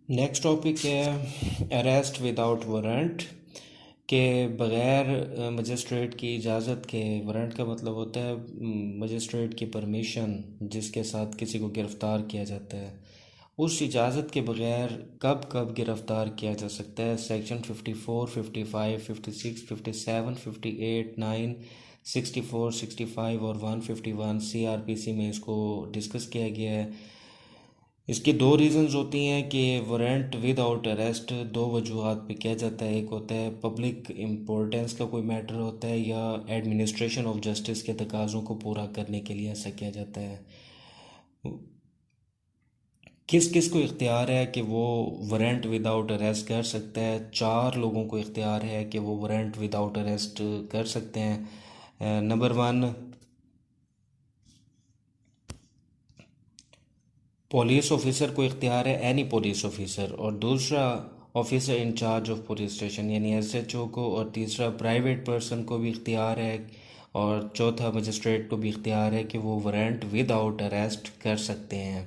Next topic है arrest without warrant के बग़ैर मजिस्ट्रेट की इजाज़त के। वारंट का मतलब होता है मजिस्ट्रेट की परमिशन जिसके साथ किसी को गिरफ़्तार किया जाता है। उस इजाज़त के बग़ैर कब कब गिरफ़्तार किया जा सकता है। सेक्शन 54, 55, 56, 57, 58, 9, 64, 65 और 151 CRPC में इसको डिस्कस किया गया है। इसकी दो रीज़न्स होती हैं कि वारंट विदाउट अरेस्ट दो वजूहात पे किया जाता है। एक होता है पब्लिक इम्पोर्टेंस का कोई मैटर होता है या एडमिनिस्ट्रेशन ऑफ जस्टिस के तकाज़ों को पूरा करने के लिए ऐसा किया जाता है। किस किस को इख्तियार है कि वो वारंट विदाउट अरेस्ट कर सकता है। चार लोगों को इख्तियार है कि वो वारंट विदाउट अरेस्ट कर सकते हैं। नंबर 1, पुलिस ऑफिसर को इख्तियार है, एनी पुलिस ऑफिसर। और दूसरा, officer in charge of police station यानी SHO को। और तीसरा, प्राइवेट पर्सन को भी इख्तियार है। और चौथा, मजिस्ट्रेट को भी इख्तियार है कि वो वारंट विदाउट अरेस्ट कर सकते हैं।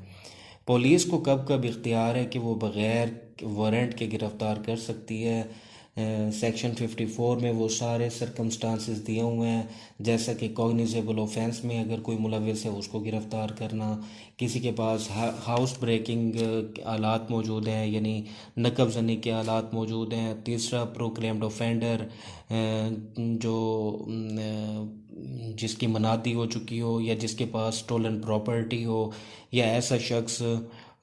पुलिस को कब कब इख्तियार है कि वो बग़ैर वारंट के गिरफ़्तार कर सकती है। सेक्शन 54 में वो सारे सर्कमस्टांसिस दिए हुए हैं, जैसा कि कॉग्निजेबल ऑफेंस में अगर कोई मुलविस है उसको गिरफ़्तार करना, किसी के पास हाउस ब्रेकिंग आलात मौजूद हैं यानी नकब जनी के आलात मौजूद हैं। तीसरा, प्रोक्लेम्ड ऑफेंडर जो जिसकी मनादी हो चुकी हो या जिसके पास स्टोलन प्रॉपर्टी हो, या ऐसा शख्स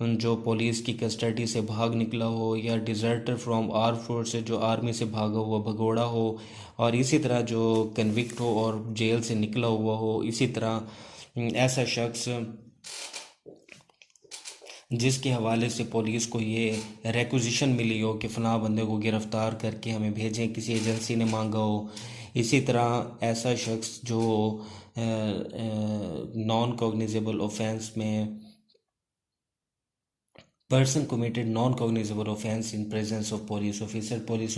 जो पुलिस की कस्टडी से भाग निकला हो, या डिज़र्टर फ्रॉम आर्म फोर्स से जो आर्मी से भागा हुआ भगोड़ा हो, और इसी तरह जो कन्विक्ट हो और जेल से निकला हुआ हो। इसी तरह ऐसा शख्स जिसके हवाले से पुलिस को ये रेक्विजिशन मिली हो कि फ़लाँ बंदे को गिरफ़्तार करके हमें भेजें, किसी एजेंसी ने मांगा हो। इसी तरह ऐसा शख्स जो नॉन कॉग्निजेबल ऑफेंस में person committed non cognizable offence in presence of police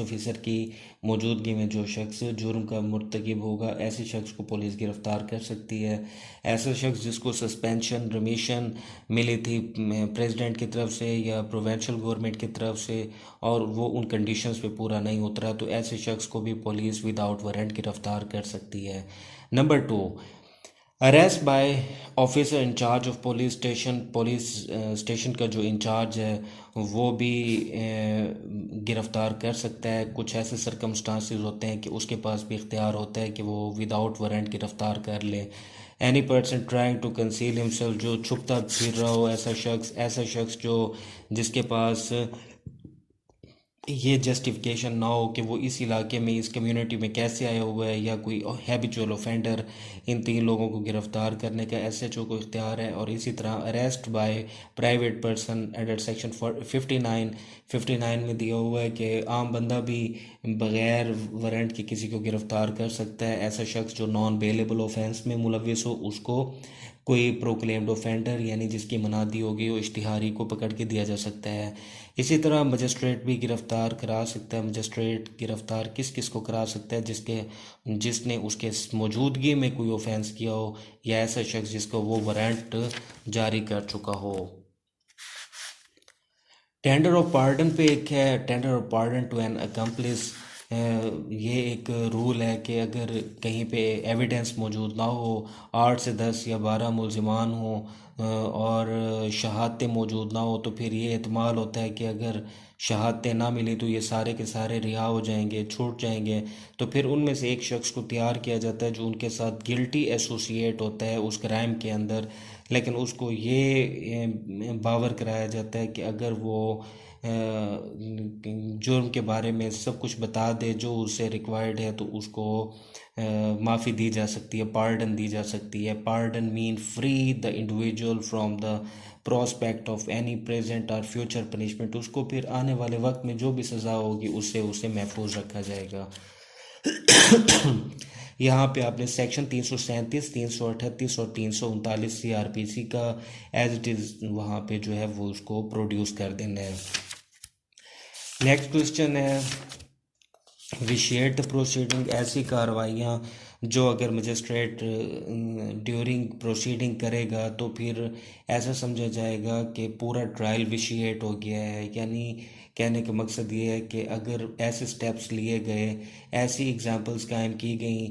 officer की मौजूदगी में जो शख्स जुर्म का मुर्तकिब होगा, ऐसे शख्स को पुलिस गिरफ़्तार कर सकती है। ऐसा शख्स जिसको सस्पेंशन रिमिशन मिली थी प्रेसिडेंट की तरफ से या प्रोविंशियल गवर्नमेंट की तरफ से, और वो उन कंडीशंस पे पूरा नहीं उतरा, तो ऐसे शख्स को भी पुलिस विदाउट वारंट गिरफ़्तार कर सकती है। Number 2, arrest by officer in charge of police station का जो इंचार्ज है वो भी गिरफ़्तार कर सकता है। कुछ ऐसे सर्कमस्टांसेस होते हैं कि उसके पास भी इख्तियार होता है कि वो विदाउट वारंट गिरफ़्तार कर ले। Any person trying to conceal himself, जो छुपता फिर रहा हो, ऐसा शख्स जो जिसके पास ये जस्टिफिकेशन ना हो कि वो इस इलाके में इस कम्युनिटी में कैसे आया हुआ है, या कोई हैबिचुअल ऑफेंडर। इन तीन लोगों को गिरफ़्तार करने का SHO को इख्तियार है। और इसी तरह arrest by private person under section 59 में दिया हुआ है कि आम बंदा भी बग़ैर वारंट के किसी को गिरफ़्तार कर सकता है। ऐसा शख्स जो नॉन बेलेबल ऑफेंस में मुलविस हो उसको कोई प्रोक्लेम्ड ऑफेंडर यानी जिसकी मनादी होगी वो इश्तिहारी को पकड़ के दिया जा सकता है। इसी तरह मजिस्ट्रेट भी गिरफ़्तार करा सकता है। मजिस्ट्रेट गिरफ़्तार किस किस को करा सकता है, जिसने उसके मौजूदगी में कोई ऑफेंस किया हो, या ऐसा शख्स जिसको वो वारंट जारी कर चुका हो। टेंडर ऑफ पार्डन पे एक है, tender of pardon to an accomplice. ये एक रूल है कि अगर कहीं पे एविडेंस मौजूद ना हो, 8 से 10 या 12 मुलजिमान हो, और शहादतें मौजूद ना हो, तो फिर ये एहतमाल होता है कि अगर शहादतें ना मिली तो ये सारे के सारे रिहा हो जाएंगे, छूट जाएंगे। तो फिर उनमें से एक शख्स को तैयार किया जाता है जो उनके साथ गिल्टी एसोसिएट होता है उस क्राइम के अंदर, लेकिन उसको ये बावर कराया जाता है कि अगर वो जुर्म के बारे में सब कुछ बता दे जो उसे रिक्वायर्ड है, तो उसको माफ़ी दी जा सकती है, पार्डन दी जा सकती है। Pardon mean free the individual from the prospect of any present और फ्यूचर पनिशमेंट। उसको फिर आने वाले वक्त में जो भी सज़ा होगी उससे उसे महफूज रखा जाएगा। यहाँ पे आपने सेक्शन 337, 338 और 339 CRPC का एज इट इज़ वहाँ पे जो है वो उसको प्रोड्यूस कर देना है। नेक्स्ट क्वेश्चन है विशिएट द प्रोसीडिंग। ऐसी कार्रवाइयाँ जो अगर मजिस्ट्रेट ड्यूरिंग प्रोसीडिंग करेगा तो फिर ऐसा समझा जाएगा कि पूरा ट्रायल विशिएट हो गया है। यानी कहने का मकसद ये है कि अगर ऐसे स्टेप्स लिए गए, ऐसी एग्जांपल्स कायम की गई,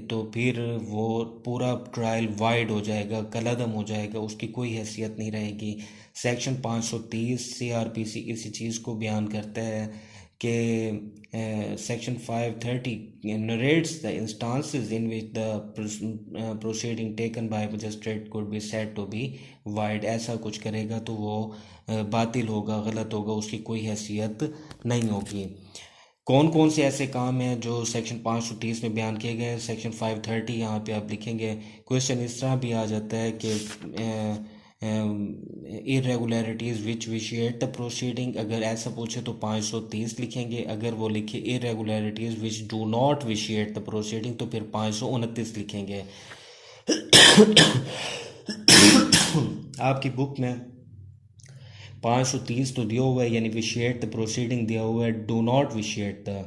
तो फिर वो पूरा ट्रायल वाइड हो जाएगा, कलअदम हो जाएगा, उसकी कोई हैसियत नहीं रहेगी। सेक्शन 530 सीआरपीसी इसी चीज़ को बयान करता है कि section 530 narrates the instances in which the proceeding taken by magistrate could be said to be void। ऐसा कुछ करेगा तो वो बातिल होगा, गलत होगा, उसकी कोई हैसियत नहीं होगी। कौन कौन से ऐसे काम हैं जो सेक्शन 530 में बयान किए गए हैं? सेक्शन 530 यहाँ पे आप लिखेंगे। क्वेश्चन इस तरह भी आ जाता है कि irregularities which vitiate the proceeding, अगर ऐसा पूछे तो 530 लिखेंगे। अगर वो लिखे irregularities which do not vitiate the proceeding तो फिर 529 लिखेंगे। आपकी बुक में 530 तो दिया हुआ है, यानी विशिएट द प्रोसीडिंग दिया हुआ है, do not vitiate the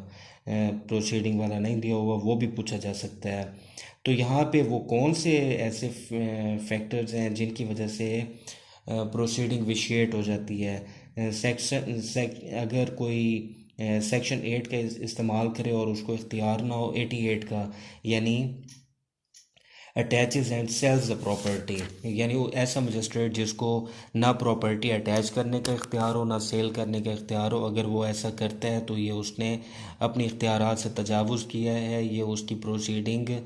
proceeding वाला नहीं दिया हुआ, वो भी पूछा जा सकता है। तो यहाँ पे वो कौन से ऐसे फैक्टर्स हैं जिनकी वजह से प्रोसीडिंग विशिएट हो जाती है? अगर कोई सेक्शन 8 का इस्तेमाल करे और उसको इख्तियार ना हो 88 का, यानी attaches and sells the property, यानी वो ऐसा मजिस्ट्रेट जिसको ना प्रॉपर्टी अटैच करने का इख्तियार हो ना सेल करने का इख्तियार हो, अगर वो ऐसा करता है तो ये उसने अपने इख्तियारात से तजावुज़ किया है, ये उसकी प्रोसीडिंग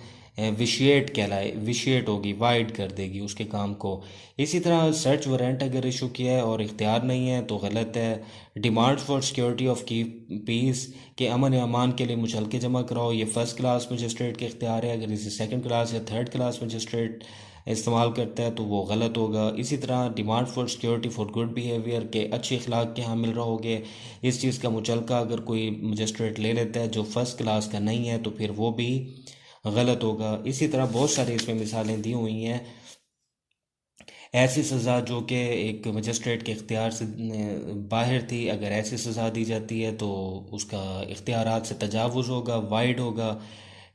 विशिएट कहलाए, विशिएट होगी, वाइड कर देगी उसके काम को। इसी तरह सर्च वारंट अगर इशू किया है और इख्तियार नहीं है तो गलत है। डिमांड फॉर सिक्योरिटी ऑफ की पीस, के अमन अमान के लिए मुचलके जमा कराओ, ये फ़र्स्ट क्लास मजिस्ट्रेट के इख्तियार है। अगर इसे सेकंड क्लास या थर्ड क्लास मजिस्ट्रेट इस्तेमाल करता है तो वो गलत होगा। इसी तरह demand for security for good behaviour, के अच्छे अखलाक के हामिल रहोगे, इस चीज़ का मुचलका अगर कोई मजिस्ट्रेट ले लेता है जो फ़र्स्ट क्लास का नहीं है तो फिर वो भी गलत होगा। इसी तरह बहुत सारी इसमें मिसालें दी हुई हैं। ऐसी सज़ा जो कि एक मजिस्ट्रेट के इख्तियार से बाहर थी, अगर ऐसी सज़ा दी जाती है तो उसका इख्तियारात से तजावुज़ होगा, वाइड होगा।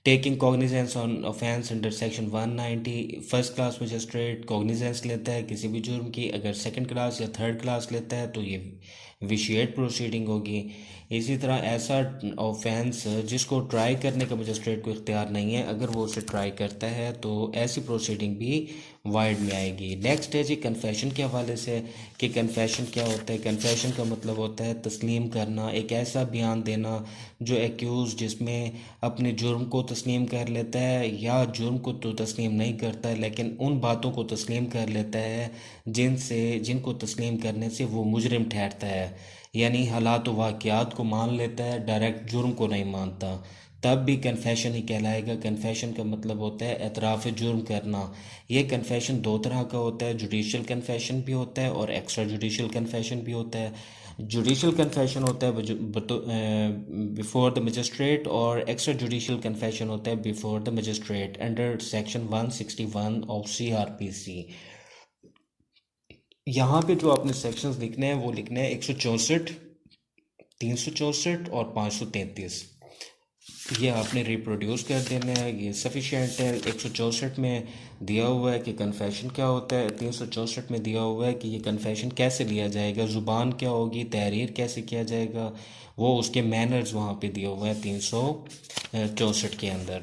Taking cognizance on offence under section 190, first class magistrate cognizance लेता है किसी भी जुर्म की, अगर सेकंड क्लास या थर्ड क्लास लेता है तो ये विशिएट प्रोसीडिंग होगी। इसी तरह ऐसा ऑफेंस जिसको ट्राई करने का मजिस्ट्रेट को इख्तियार नहीं है, अगर वो उसे ट्राई करता है तो ऐसी प्रोसीडिंग भी वाइड में आएगी। नेक्स्ट है जी कन्फेशन के हवाले से कि कन्फेशन क्या होता है। कन्फेशन का मतलब होता है तस्लीम करना, एक ऐसा बयान देना जो एक्यूज़ जिसमें अपने जुर्म को तस्लीम कर लेता है या जुर्म को तो तस्लीम नहीं करता है लेकिन उन बातों को तस्लीम कर लेता है जिनको तस्लीम करने से वो मुजरिम ठहरता है, यानी हालात व वाक़यात को मान लेता है, डायरेक्ट जुर्म को नहीं मानता, तब भी कन्फेशन ही कहलाएगा। कन्फेशन का मतलब होता है एतराफ़ जुर्म करना। ये कन्फेशन दो तरह का होता है, जुडिशल कन्फेशन भी होता है और एक्स्ट्रा जुडिशल कन्फेशन भी होता है। जुडिशल कन्फेशन होता है बिफोर द मजिस्ट्रेट और एक्स्ट्रा जुडिशल कन्फेशन होता है before the magistrate under section 161 of CrPC. यहाँ पे जो आपने सेक्शंस लिखने हैं वो लिखने हैं 164, 364 और 533। ये आपने रिप्रोड्यूस कर देना है, ये सफिशिएंट है। 164 में दिया हुआ है कि कन्फेशन क्या होता है, 364 में दिया हुआ है कि ये कन्फेशन कैसे लिया जाएगा, ज़ुबान क्या होगी, तहरीर कैसे किया जाएगा, वो उसके मैनर्स वहाँ पे दिए हुए हैं 364 के अंदर।